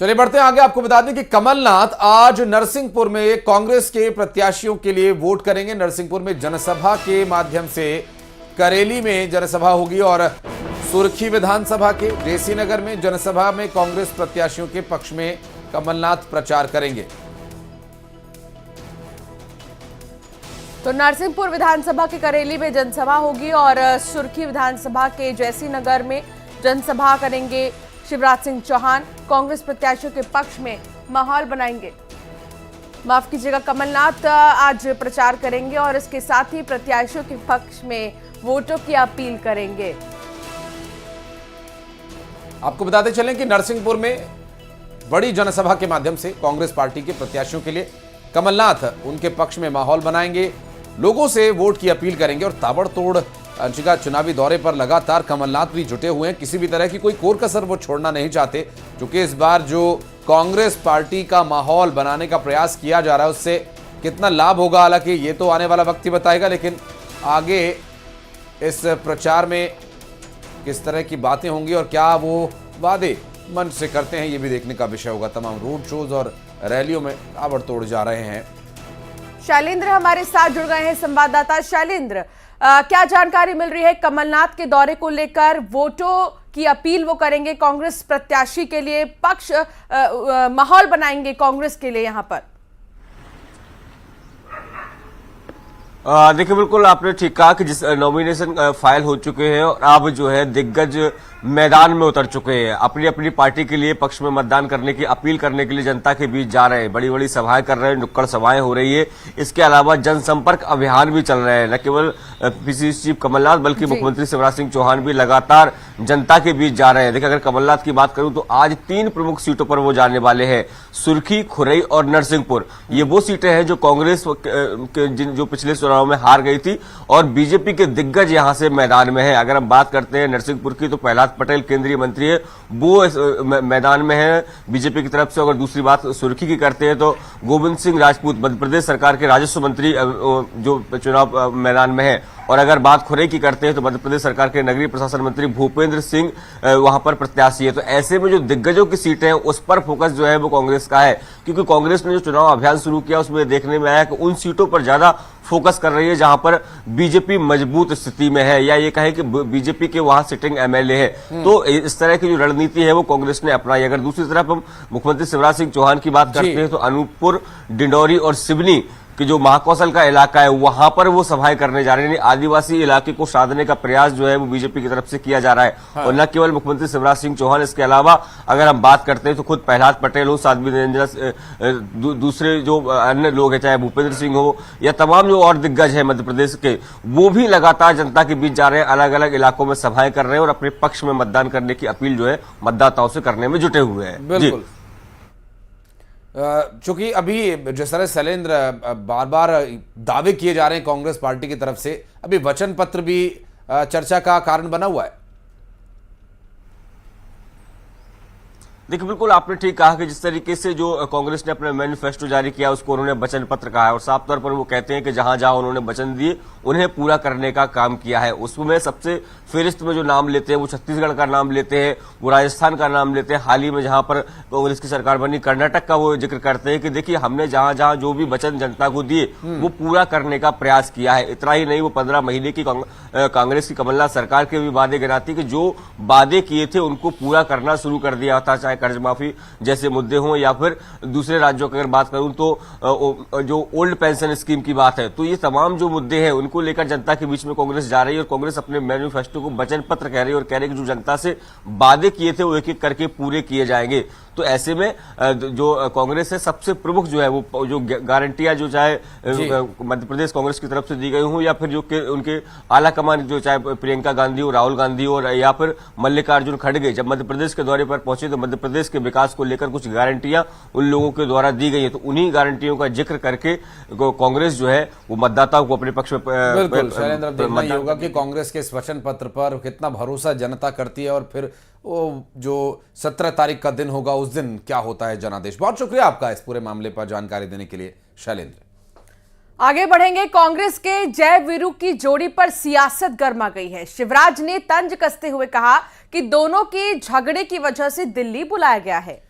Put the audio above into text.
चलिए बढ़ते हैं आगे। आपको बता दें कि कमलनाथ आज नरसिंहपुर में कांग्रेस के प्रत्याशियों के लिए वोट करेंगे। नरसिंहपुर में जनसभा के माध्यम से, करेली में जनसभा होगी और सुर्खी विधानसभा के जेसी नगर में जनसभा में कांग्रेस प्रत्याशियों के पक्ष में कमलनाथ प्रचार करेंगे। तो नरसिंहपुर विधानसभा के करेली में जनसभा होगी और सुर्खी विधानसभा के जेसी नगर में जनसभा करेंगे शिवराज सिंह चौहान। कांग्रेस प्रत्याशियों के पक्ष में माहौल बनाएंगे, माफ कीजिएगा, कमलनाथ आज प्रचार करेंगे और इसके साथ ही प्रत्याशियों के पक्ष में वोटों की अपील करेंगे। आपको बताते चलें कि नरसिंहपुर में बड़ी जनसभा के माध्यम से कांग्रेस पार्टी के प्रत्याशियों के लिए कमलनाथ उनके पक्ष में माहौल बनाएंगे, लोगों से वोट की अपील करेंगे और ताबड़तोड़ अंशिका चुनावी दौरे पर लगातार कमलनाथ भी जुटे हुए हैं। किसी भी तरह की कोई कोर कसर वो छोड़ना नहीं चाहते, क्योंकि इस बार जो कांग्रेस पार्टी का माहौल बनाने का प्रयास किया जा रहा है उससे कितना लाभ होगा, हालांकि ये तो आने वाला वक्त ही बताएगा, लेकिन आगे इस प्रचार में किस तरह की बातें होंगी और क्या वो वादे मन से करते हैं, ये भी देखने का विषय होगा। तमाम रोड शोज और रैलियों में ताबड़तोड़ जा रहे हैं। शैलेंद्र हमारे साथ जुड़ गए हैं, संवाददाता शैलेंद्र, क्या जानकारी मिल रही है कमलनाथ के दौरे को लेकर? वोटों की अपील वो करेंगे कांग्रेस प्रत्याशी के लिए, पक्ष माहौल बनाएंगे कांग्रेस के लिए यहां पर। देखिए, बिल्कुल आपने ठीक कहा कि जिस नॉमिनेशन फाइल हो चुके हैं और अब जो है दिग्गज मैदान में उतर चुके हैं, अपनी अपनी पार्टी के लिए पक्ष में मतदान करने की अपील करने के लिए जनता के बीच जा रहे हैं, बड़ी बड़ी सभाएं कर रहे हैं, नुक्कड़ सभाएं हो रही है। इसके अलावा जनसंपर्क अभियान भी चल रहे हैं। न केवल पीसीसी चीफ कमलनाथ बल्कि मुख्यमंत्री शिवराज सिंह चौहान भी लगातार जनता के बीच जा रहे हैं। देखिए, अगर कमलनाथ की बात करूं तो आज 3 प्रमुख सीटों पर वो जाने वाले हैं, सुर्खी, खुरई और नरसिंहपुर। ये वो सीटें हैं जो कांग्रेस जो पिछले चुनाव में हार गई थी और बीजेपी के दिग्गज यहां से मैदान में है। अगर हम बात करते हैं नरसिंहपुर की तो प्रहलाद पटेल केंद्रीय मंत्री है, वो इस मैदान में है बीजेपी की तरफ से। अगर दूसरी बात सुर्खी की करते हैं तो गोविंद सिंह राजपूत मध्य प्रदेश सरकार के राजस्व मंत्री जो चुनाव मैदान में है। और अगर बात खुरई की करते हैं तो मध्य प्रदेश सरकार के नगरीय प्रशासन मंत्री भूपेंद्र सिंह वहां पर प्रत्याशी है। तो ऐसे में जो दिग्गजों की सीटें हैं उस पर फोकस जो है वो कांग्रेस का है, क्योंकि कांग्रेस ने जो चुनाव अभियान शुरू किया उसमें देखने में आया कि उन सीटों पर ज्यादा फोकस कर रही है जहां पर बीजेपी मजबूत स्थिति में है, या ये कहें कि बीजेपी के वहां सिटिंग एमएलए है। तो इस तरह की जो रणनीति है वो कांग्रेस ने अपनाई। अगर दूसरी तरफ हम मुख्यमंत्री शिवराज सिंह चौहान की बात करते हैं तो अनूपपुर, डिंडौरी और सिवनी कि जो महाकौशल का इलाका है वहां पर वो सभाएं करने जा रहे हैं। आदिवासी इलाके को साधने का प्रयास जो है वो बीजेपी की तरफ से किया जा रहा है। हाँ। और न केवल मुख्यमंत्री शिवराज सिंह चौहान, इसके अलावा अगर हम बात करते हैं तो खुद प्रहलाद पटेल हो, साध्वी निरंजन, दूसरे जो अन्य लोग हैं, चाहे भूपेंद्र सिंह हो या तमाम जो और दिग्गज है मध्य प्रदेश के, वो भी लगातार जनता के बीच जा रहे हैं, अलग अलग इलाकों में सभाएं कर रहे हैं और अपने पक्ष में मतदान करने की अपील जो है मतदाताओं से करने में जुटे हुए हैं। बिल्कुल, चूंकि अभी जिस तरह शैलेंद्र बार बार दावे किए जा रहे हैं कांग्रेस पार्टी की तरफ से, अभी वचन पत्र भी चर्चा का कारण बना हुआ है। देखिए, बिल्कुल आपने ठीक कहा कि जिस तरीके से जो कांग्रेस ने अपना मैनिफेस्टो जारी किया उसको उन्होंने वचन पत्र कहा है और साफ तौर पर वो कहते हैं कि जहां जहां उन्होंने वचन दिए उन्हें पूरा करने का काम किया है। उसमें सबसे फेरिस्त में जो नाम लेते हैं वो छत्तीसगढ़ का नाम लेते हैं, वो राजस्थान का नाम लेते हैं, हाल ही में जहां पर कांग्रेस की सरकार बनी कर्नाटक का वो जिक्र करते हैं कि देखिए हमने जहां जहां जो भी वचन जनता को दिए वो पूरा करने का प्रयास किया है। इतना ही नहीं, वो 15 महीने की कांग्रेस की कमलनाथ सरकार के भी वादे गिनाती कि जो वादे किए थे उनको पूरा करना शुरू कर दिया था, चाहे कर्ज माफी जैसे मुद्दे हों या फिर दूसरे राज्यों की अगर बात करूं तो जो ओल्ड पेंशन स्कीम की बात है, तो ये तमाम जो मुद्दे हैं उनको लेकर जनता के बीच में कांग्रेस जा रही है और कांग्रेस अपने मैनिफेस्टो को वचन पत्र कह रही है और कह रही है कि जो जनता से वादे किए थे वो एक एक करके पूरे किए जाएंगे। तो ऐसे में जो कांग्रेस है सबसे प्रमुख जो है वो जो गारंटियां जो चाहे मध्य प्रदेश कांग्रेस की तरफ से दी गई हों या फिर जो उनके आला कमान जो चाहे प्रियंका गांधी हो, राहुल गांधी हो या फिर मल्लिकार्जुन खड़गे जब मध्य प्रदेश के दौरे पर पहुंचे तो मध्य प्रदेश के विकास को लेकर कुछ गारंटियां उन लोगों के द्वारा दी गई है। तो उन्हीं गारंटियों का जिक्र करके कांग्रेस जो है वो मतदाताओं को अपने पक्ष में शैलेंद्र देखना ही होगा कि कांग्रेस के इस वचन पत्र पर कितना भरोसा जनता करती है और फिर वो जो 17 तारीख का दिन होगा उस दिन क्या होता है जनादेश। बहुत शुक्रिया आपका इस पूरे मामले पर जानकारी देने के लिए शैलेंद्र। आगे बढ़ेंगे। कांग्रेस के जय वीरू की जोड़ी पर सियासत गर्मा गई है। शिवराज ने तंज कसते हुए कहा कि दोनों के झगड़े की वजह से दिल्ली बुलाया गया है।